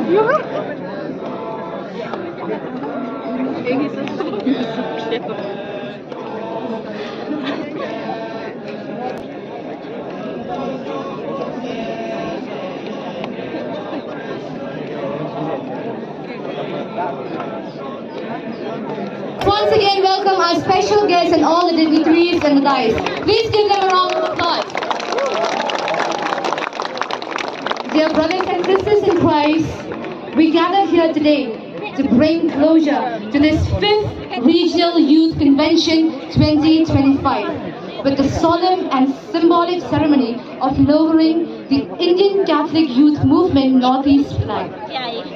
Once again, welcome our special guests and all the dignitaries and the guys. Please give them a round of applause. Dear brothers and sisters in Christ, we gather here today to bring closure to this 5th Regional Youth Convention 2025 with the solemn and symbolic ceremony of lowering the Indian Catholic Youth Movement Northeast flag.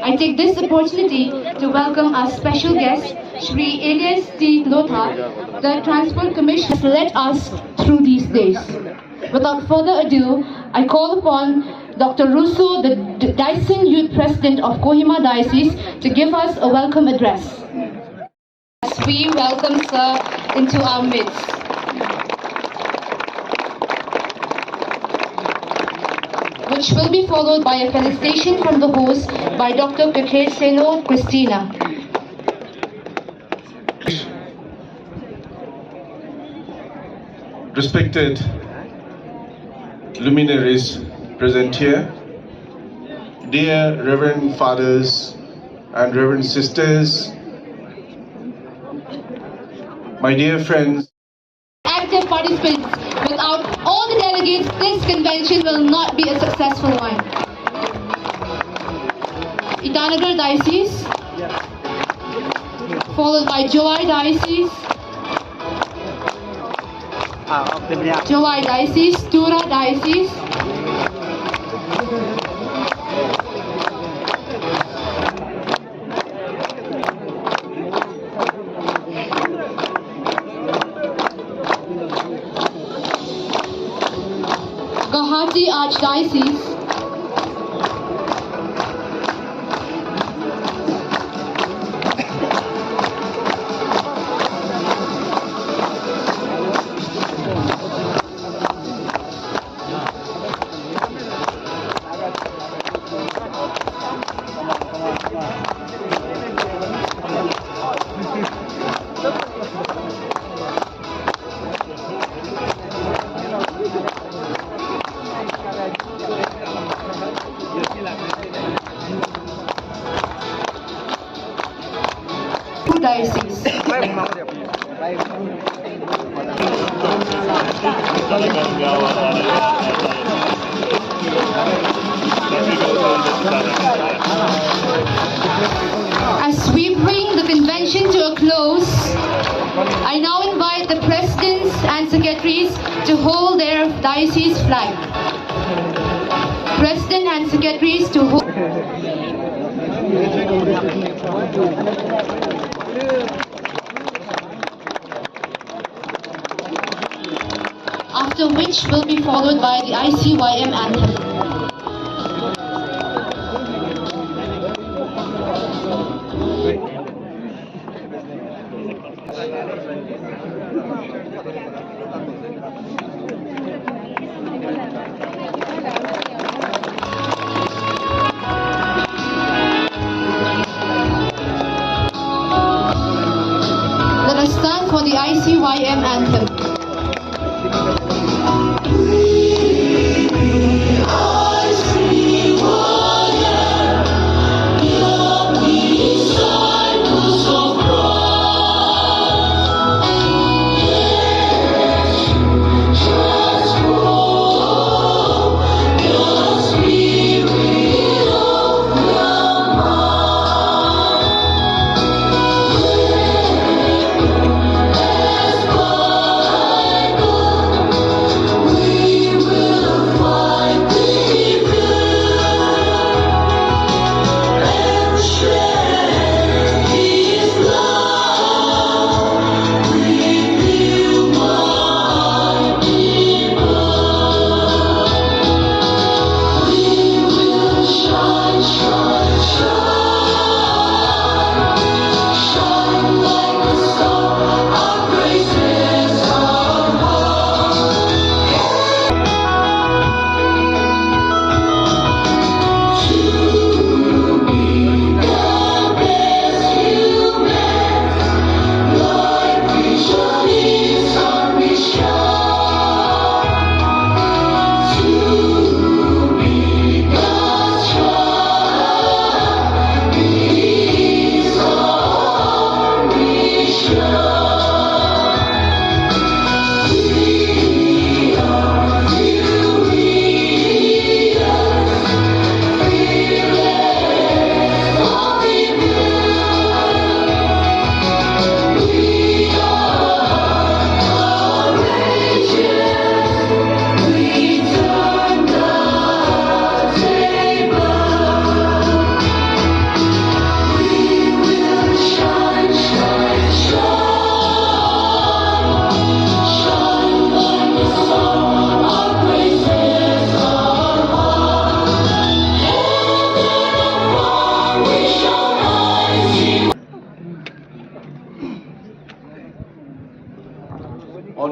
I take this opportunity to welcome our special guest, Shri Elias T. Lotha, the Transport Commission has led us through these days. Without further ado, I call upon Dr. Russo, the Dyson Youth President of Kohima Diocese, to give us a welcome address. As we welcome Sir into our midst. Which will be followed by a felicitation from the host by Dr. Seno Christina. Respected luminaries present here, dear Reverend Fathers and Reverend Sisters, my dear friends. Active participants, without all the delegates, this convention will not be a successful one. Itanagar Diocese, followed by Joai Diocese, Joai Diocese, Tura Diocese, Guwahati Archdiocese, Diocese. As we bring the convention to a close, I now invite the presidents and secretaries to hold their diocese flag. President and secretaries to hold. After which will be followed by the ICYM anthem. Let us stand for the ICYM anthem.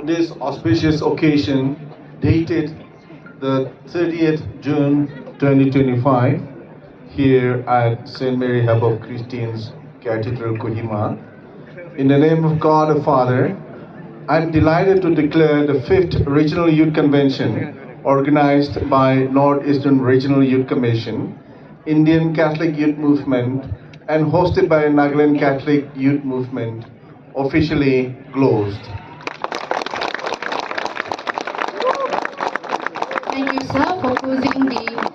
this auspicious occasion dated the 30th June 2025 here at St. Mary Hub of Christians Cathedral, Kohima. In the name of God the Father, I'm delighted to declare the 5th Regional Youth Convention organized by Northeastern Regional Youth Commission, Indian Catholic Youth Movement, and hosted by Nagaland Catholic Youth Movement officially closed. Thank you, sir, for closing the